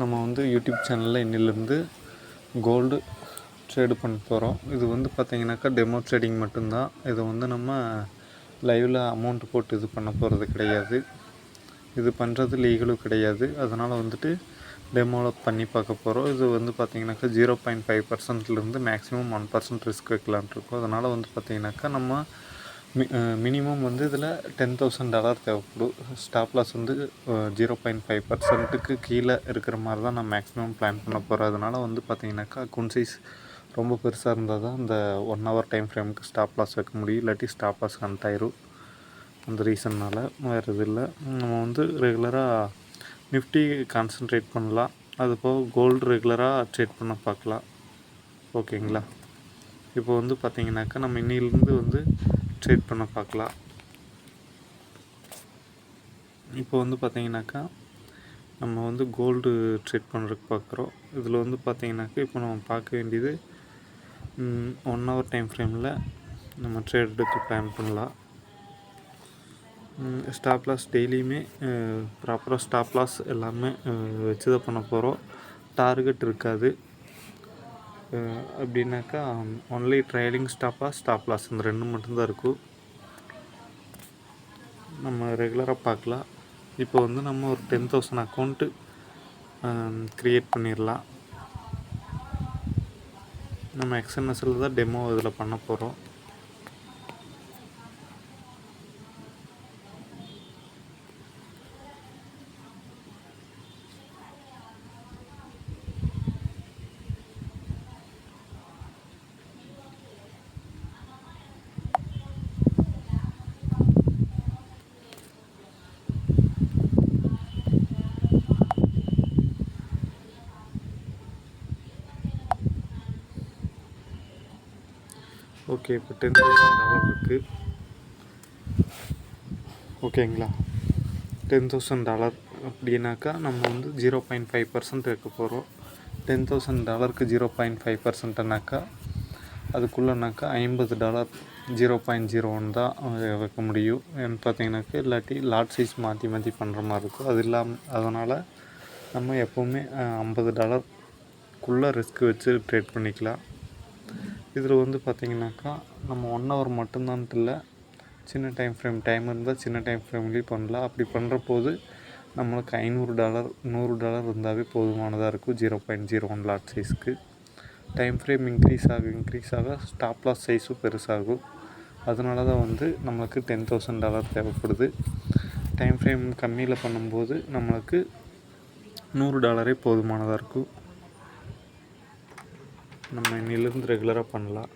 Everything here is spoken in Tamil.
நம்ம வந்து யூடியூப் சேனலில் இன்னிலேருந்து கோல்டு ட்ரேடு பண்ண போகிறோம். இது வந்து பார்த்திங்கனாக்கா டெமோ ட்ரேடிங் மட்டும்தான். இது வந்து நம்ம லைவில் அமௌண்ட் போட்டு இது பண்ண போகிறது கிடையாது. இது பண்ணுறது லீகலும் கிடையாது. அதனால் வந்துட்டு டெமோவில் பண்ணி பார்க்க போகிறோம். இது வந்து பார்த்திங்கனாக்கா 0.5%லேருந்து மேக்ஸிமம் 1% ரிஸ்க் வைக்கலான்ட்ருக்கோம். அதனால் வந்து பார்த்திங்கனாக்கா நம்ம மினிமம் வந்து இதில் $10,000 தேவைப்படும். ஸ்டாப் லாஸ் வந்து 0.5%க்கு கீழே இருக்கிற மாதிரி தான் நான் மேக்ஸிமம் பிளான் பண்ண போகிறேன். அதனால் வந்து பார்த்திங்கனாக்கா அக்கௌண்ட் சைஸ் ரொம்ப பெருசாக இருந்தால் தான் இந்த 1 hour டைம் ஃப்ரேமுக்கு ஸ்டாப் லாஸ் வைக்க முடியும். இல்லாட்டி ஸ்டாப் லாஸ் கனெக்ட் ஆயிரும். அந்த ரீசன்னால் வேறு இது இல்லை. நம்ம வந்து ரெகுலராக நிஃப்டி கான்சன்ட்ரேட் பண்ணலாம். அது போக கோல்டு ரெகுலராக ட்ரேட் பண்ண பார்க்கலாம். ஓகேங்களா? இப்போ வந்து பார்த்திங்கனாக்கா நம்ம இன்னிலேருந்து வந்து ட்ரேட் பண்ண பார்க்கலாம். இப்போ வந்து பார்த்திங்கனாக்கா நம்ம வந்து கோல்டு ட்ரேட் பண்ணுறதுக்கு பார்க்குறோம். இதில் வந்து பார்த்திங்கனாக்கா இப்போ நம்ம பார்க்க வேண்டியது 1 hour டைம் ஃப்ரேமில் நம்ம ட்ரேட் எடுத்து பிளான் பண்ணலாம். ஸ்டாப் லாஸ் டெய்லியுமே ப்ராப்பராக ஸ்டாப் லாஸ் எல்லாமே வச்சு தான் பண்ண போகிறோம். டார்கெட் இருக்காது. அப்படின்னாக்கா ஒன்லி ட்ரைலிங் ஸ்டாப் லாஸ் இந்த 2 மட்டும்தான் இருக்கும். நம்ம ரெகுலராக பார்க்கலாம். இப்போ வந்து நம்ம ஒரு 10,000 அக்கௌண்ட்டு க்ரியேட் பண்ணிடலாம். நம்ம XNSL தான் டெமோ இதில் பண்ண போகிறோம். ஓகே, இப்போ $10,000 இருக்குது. ஓகேங்களா? $10,000 அப்படின்னாக்கா நம்ம வந்து 0.5% வைக்க போகிறோம். $10,000க்கு 0.5%னாக்கா அதுக்குள்ளனாக்கா $50 0.01 தான் வைக்க முடியும். ஏன்னு பார்த்தீங்கன்னாக்கா இல்லாட்டி லாட் சைஸ் மாற்றி பண்ணுற மாதிரி இருக்கும். அது இல்லாமல் அதனால் நம்ம எப்போவுமே $50க்குள்ளே ரிஸ்க் வச்சு ட்ரேட் பண்ணிக்கலாம். இதில் வந்து பார்த்திங்கனாக்கா நம்ம 1 hour மட்டும்தான்ட்டு இல்லை, சின்ன டைம் இருந்தால் சின்ன டைம் ஃப்ரேம்லேயும் பண்ணலாம். அப்படி பண்ணுறபோது நம்மளுக்கு $500 $100 இருந்தாவே போதுமானதாக இருக்கும். 0.01 லாட் சைஸ்க்கு டைம் ஃப்ரேம் இன்க்ரீஸ் ஆக ஸ்டாப் லாஸ் சைஸும் பெருசாகும். அதனால தான் வந்து நம்மளுக்கு $10,000 தேவைப்படுது. டைம் ஃப்ரேம் கம்மியில் பண்ணும்போது நம்மளுக்கு $100 போதுமானதாக இருக்கும். நம்ம இன்னிலேருந்து ரெகுலராக பண்ணலாம்.